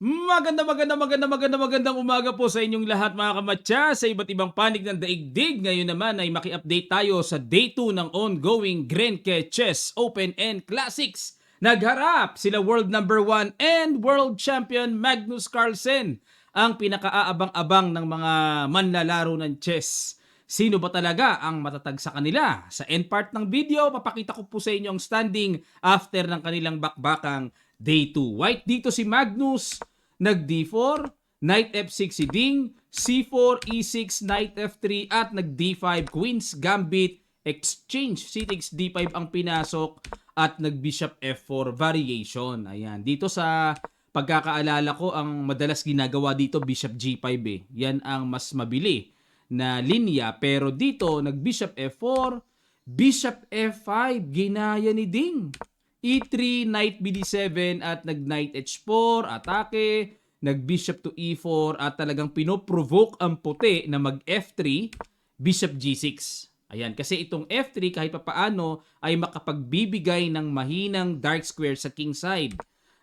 Magandang umaga po sa inyong lahat mga kamatsa sa iba't ibang panig ng daigdig. Ngayon naman ay maki-update tayo sa Day 2 ng ongoing Grenke Chess Open and Classics. Nagharap sila world number 1 and world champion Magnus Carlsen, ang pinakaaabang-abang ng mga manlalaro ng chess. Sino ba talaga ang matatag sa kanila? Sa end part ng video, papakita ko po sa inyo ang standing after ng kanilang bakbakang Day 2. White dito si Magnus, nag D4, Knight F6 si Ding, C4, E6, Knight F3 at nag D5, Queen's Gambit, exchange, C takes D5 ang pinasok at nag Bishop F4 variation. Ayan, dito sa pagkakaalala ko, ang madalas ginagawa dito Bishop G5 eh. Yan ang mas mabili na linya, pero dito nag Bishop F4, Bishop F5, ginaya ni Ding. E3, Knight BD7 at nag-Knight H4, atake, nag-Bishop to E4 at talagang pinoprovoke ang puti na mag-F3, Bishop G6. Ayan, kasi itong F3 kahit papaano ay makapagbibigay ng mahinang dark square sa king side.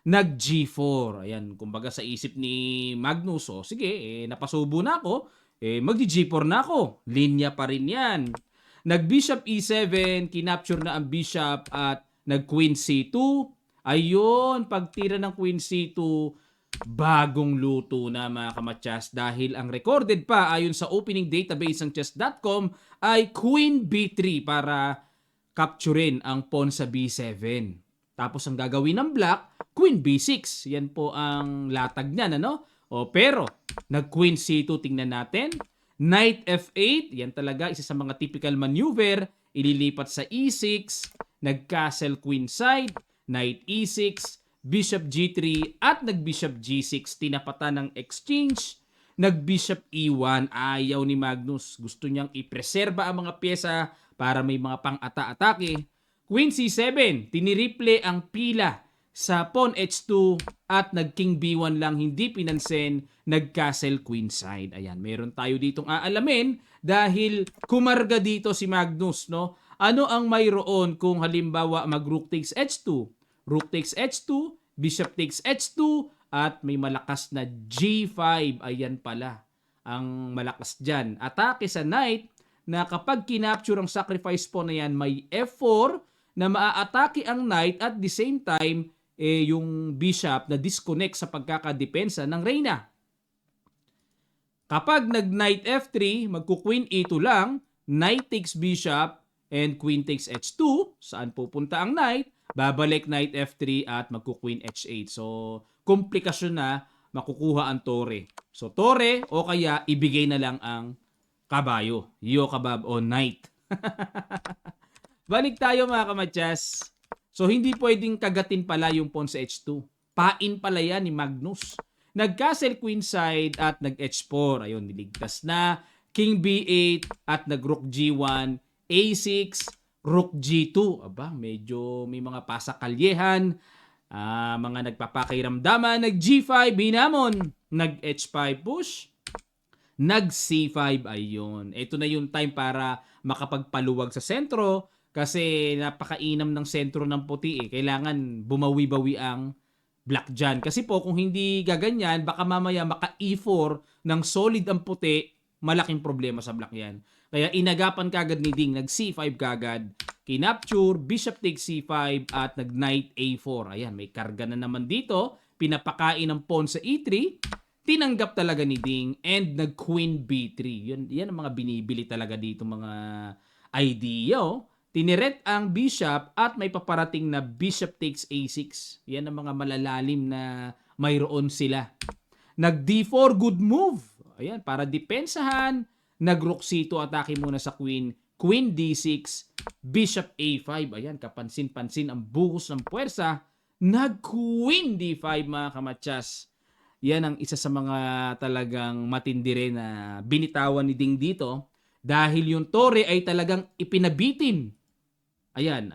Nag-G4. Ayan, kumbaga sa isip ni Magnus, sige, napasubo na ako, mag-G4 na ako. Linya pa rin yan. Nag-Bishop E7, kinapture na ang Bishop at nag-Queen C2. Ayun, pagtira ng Queen C2, bagong luto na mga kamatsas dahil ang recorded pa ayon sa opening database ng chess.com ay Queen B3 para capturein ang pawn sa B7. Tapos ang gagawin ng black, Queen B6. Yan po ang latag niyan, ano? Pero, nag-Queen C2, tingnan natin. Knight F8, yan talaga isa sa mga typical maneuver. Ililipat sa E6, nag-castle queen side, Knight E6, Bishop G3 at nag-Bishop G6. Tinapatan ng exchange, nag-Bishop E1. Ayaw ni Magnus. Gusto niyang ipreserba ang mga pyesa para may mga pang-ata-atake. Queen C7, tiniriple ang pila sa pawn H2 at nag-King B1 lang, hindi pinansin, nag-castle queen side. Ayan, meron tayo ditong aalamin dahil kumarga dito si Magnus, no? Ano ang mayroon kung halimbawa mag-rook takes H2, rook takes H2, bishop takes H2, at may malakas na G5. Ayan pala ang malakas dyan. Atake sa knight na kapag kinapture ang sacrifice pawn na yan, may F4 na maaatake ang knight at the same time, yung bishop na disconnect sa pagkakadepensa ng reyna. Kapag nag-knight F3, magku-queen E2 lang, knight takes bishop, and queen takes H2, saan pupunta ang knight? Babalik knight F3 at magku-queen H8. So, komplikasyon na makukuha ang tore. So, tore o kaya ibigay na lang ang kabayo. Yo kabab o knight. Balik tayo mga kamatsas. So, hindi pwedeng kagatin pala yung pawn sa H2. Pain pala yan ni Magnus. Nag-castle queen side at nag-H4. Ayun, niligtas na. King B8 at nag-rook G1. A6, rook G2. Aba, medyo may mga pasakalyehan. Mga nagpapakiramdaman. Nag-G5, hinamon. Nag-H5 push. Nag-C5, ayun. Ito na yung time para makapagpaluwag sa sentro. Kasi napakainam ng sentro ng puti eh. Kailangan bumawi-bawi ang black dyan. Kasi po kung hindi gaganyan, baka mamaya maka E4 ng solid ang puti, malaking problema sa black yan. Kaya inagapan kagad ni Ding, nag C5 kagad, kinapture, bishop takes C5 at nag knight A4. Ayan, may karga na naman dito, pinapakain ng pawn sa E3, tinanggap talaga ni Ding and nag queen B3. Yan ang mga binibili talaga dito mga idea. Tiniret ang bishop at may paparating na bishop takes A6. Yan ang mga malalalim na mayroon sila. Nag D4, good move. Ayan, para depensahan. Nag-rook C2, atake muna sa queen. Queen D6, bishop A5. Ayan, kapansin-pansin ang buhos ng puwersa. Nag-queen D5 mga kamatsas. Yan ang isa sa mga talagang matindi rin na binitawan ni Ding dito. Dahil yung tore ay talagang ipinabitin. Ayan,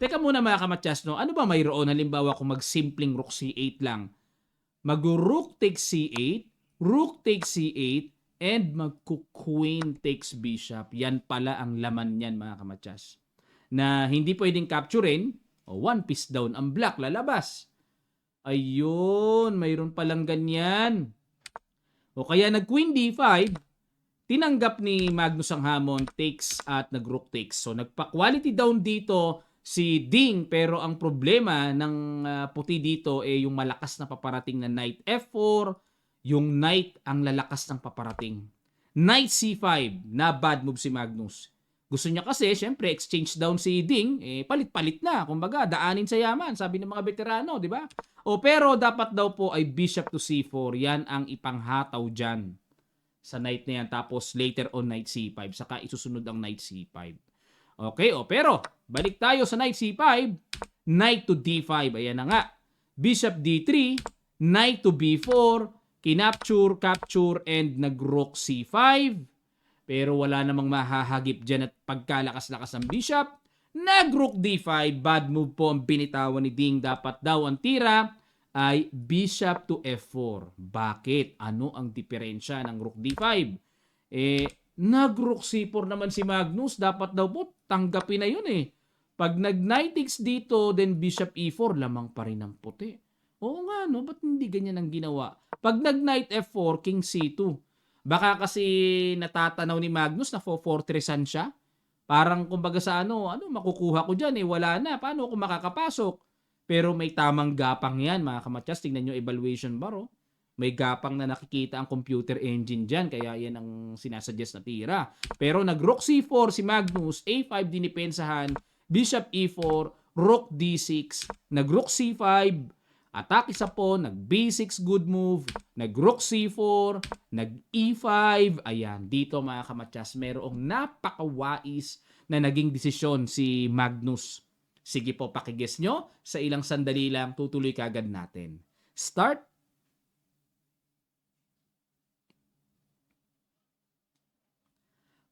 teka muna mga kamatsas, no? Ano ba mayroon halimbawa kung mag-simpleng rook C8 lang? Mag-rook takes C8, rook takes C8, and magku-queen takes bishop. Yan pala ang laman niyan mga kamatsas. Na hindi pwedeng capturein, o one piece down ang black lalabas. Ayun, mayroon palang ganyan. O kaya nag-queen D5, tinanggap ni Magnus ang hamon, takes at nag-rook takes. So nagpa-quality down dito si Ding, pero ang problema ng puti dito yung malakas na paparating na knight F4, yung knight ang lalakas ng paparating. Knight C5, na bad move si Magnus. Gusto niya kasi, syempre, exchange down si Ding, palit-palit na. Kumbaga, daanin sa yaman, sabi ng mga veterano, di ba? O pero dapat daw po ay bishop to C4, yan ang ipanghataw dyan sa knight na yan. Tapos later on knight C5, saka isusunod ang knight C5. Okay, o pero, balik tayo sa knight C5, knight to D5, ayan na nga. Bishop D3, knight to B4, kinapture, capture, and nag-rook C5. Pero wala namang mahahagip dyan at pagkalakas-lakas ng bishop. Nag-rook D5, bad move po ang binitawan ni Ding. Dapat daw ang tira ay bishop to F4. Bakit? Ano ang diferensya ng rook D5? Nag-rook C4 naman si Magnus. Dapat daw po tanggapin na yun eh. Pag nag-knight takes dito, then bishop E4, lamang pa rin ang puti. Oo nga, no? Ba't hindi ganyan ang ginawa? Pag nag-knight F4, king C2. Baka kasi natatanaw ni Magnus na fortressan siya. Parang kumbaga sa ano makukuha ko dyan wala na. Paano ako makakapasok? Pero may tamang gapang yan mga kamatyas. Tingnan nyo evaluation bar. May gapang na nakikita ang computer engine dyan. Kaya yan ang sinasuggest na tira. Pero nag-rook C4 si Magnus. A5 dinipensahan. Bishop E4. Rook D6. Nag-rook C5. Atake sa pawn, nag-B6 good move, nag-rook C4, nag-E5. Ayan, dito mga kamatyas, merong napakawais na naging desisyon si Magnus. Sige po, pakiguess nyo. Sa ilang sandali lang, tutuloy kagad natin. Start.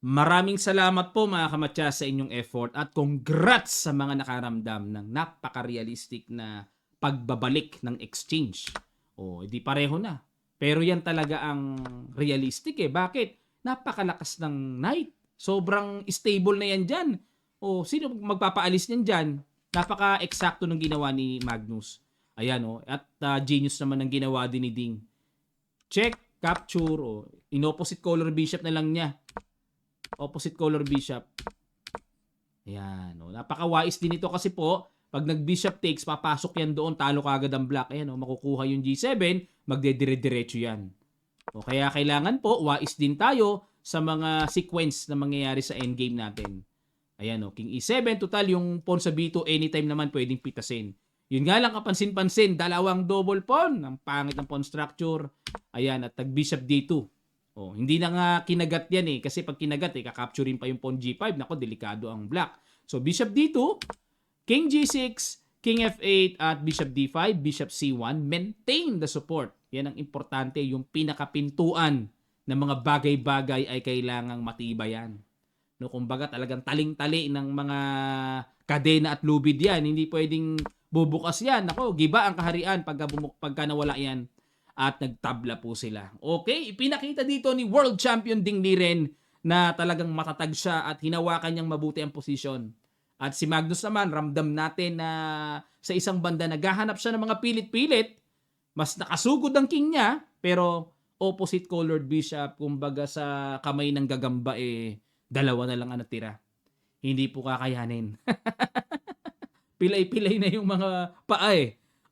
Maraming salamat po mga kamatyas sa inyong effort at congrats sa mga nakaramdam ng napaka-realistic na pagbabalik ng exchange. Di pareho na. Pero yan talaga ang realistic Bakit? Napakalakas ng knight. Sobrang stable na yan dyan. Sino magpapaalis niyan dyan? Napaka-eksakto ng ginawa ni Magnus. Ayan At genius naman ang ginawa din ni Ding. Check, capture. In-opposite color bishop na lang niya. Opposite color bishop. Ayan Napaka-wise din ito kasi po, pag nag-bishop takes, papasok yan doon, talo kagad ang black. Ayan makukuha yung G7, magdedire-diretso yan. Kaya kailangan po, wais din tayo sa mga sequence na mangyayari sa endgame natin. Ayan King E7, total yung pawn sa B2, anytime naman pwedeng pitasin. Yun nga lang kapansin-pansin, dalawang double pawn. Ang pangit ng pawn structure. Ayan, at nag-bishop D2. Hindi na nga kinagat yan kasi pag kinagat kakapturin pa yung pawn G5. Nako, delikado ang black. So, bishop D2, King G6, King F8 at Bishop D5, Bishop C1, maintain the support. Yan ang importante, yung pinakapintuan ng mga bagay-bagay ay kailangang matibayan. Kumbaga talagang taling-tali ng mga kadena at lubid yan. Hindi pwedeng bubukas yan. Ako, giba ang kaharian pagka nawala yan. At nagtabla po sila. Okay, ipinakita dito ni World Champion Ding Liren na talagang matatag siya at hinawakan niyang mabuti ang posisyon. At si Magnus naman, ramdam natin na sa isang banda naghahanap siya ng mga pilit-pilit. Mas nakasugod ang king niya, pero opposite colored bishop, kumbaga sa kamay ng gagamba dalawa na lang ang natira. Hindi po kakayanin. Pilay-pilay na yung mga paa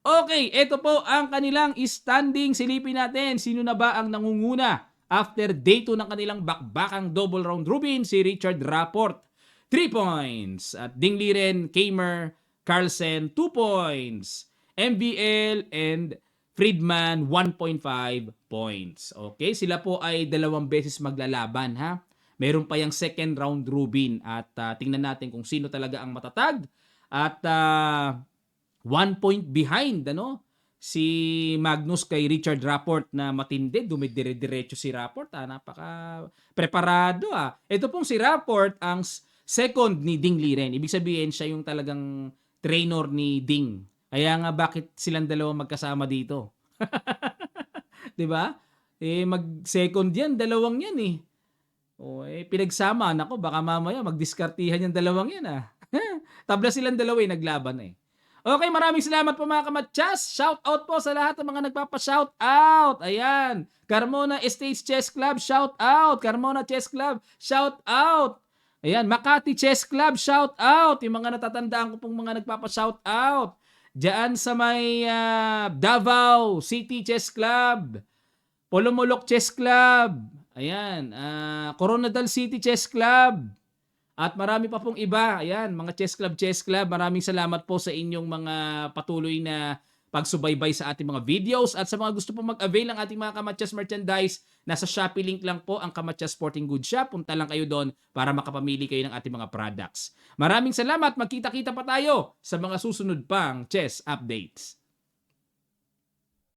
Okay, ito po ang kanilang standing. Silipin natin, sino na ba ang nangunguna after day 2 ng kanilang bakbakang double round robin? Si Richard Rapport, 3 points. At Ding Liren, Kamer, Carlsen, 2 points. MBL and Friedman, 1.5 points. Okay, sila po ay 2 beses maglalaban Meron pa yung second round robin at tingnan natin kung sino talaga ang matatag. At 1 point behind si Magnus kay Richard Rapport na matindi, dumidire-diretso si Rapport napaka preparado Ito pong si Rapport ang second ni Ding Liren. Ibig sabihin siya yung talagang trainer ni Ding. Kaya nga bakit silang dalawa magkasama dito? 'Di ba? Mag-second yan, dalawang yan pinagsama, nako baka mamaya magdiskartihan yung dalawang yan Tabla silang dalawa naglaban Okay, maraming salamat po mga kamatsas. Shout out po sa lahat ng mga nagpapa-shout out. Ayan, Carmona Estates Chess Club, shout out. Carmona Chess Club, shout out. Ayan, Makati Chess Club, shout out. Yung mga natatandaan ko pong mga nagpapa-shout out. Diyan sa may Davao City Chess Club, Polomolok Chess Club, ayan, Coronadal City Chess Club, at marami pa pong iba. Ayan, mga Chess Club, maraming salamat po sa inyong mga patuloy na pagsubaybay sa ating mga videos, at sa mga gusto pong mag-avail ng ating mga Kamatsas merchandise, nasa Shopee link lang po ang Kamatsas Sporting Goods Shop. Punta lang kayo doon para makapamili kayo ng ating mga products. Maraming salamat. Magkita-kita pa tayo sa mga susunod pang chess updates.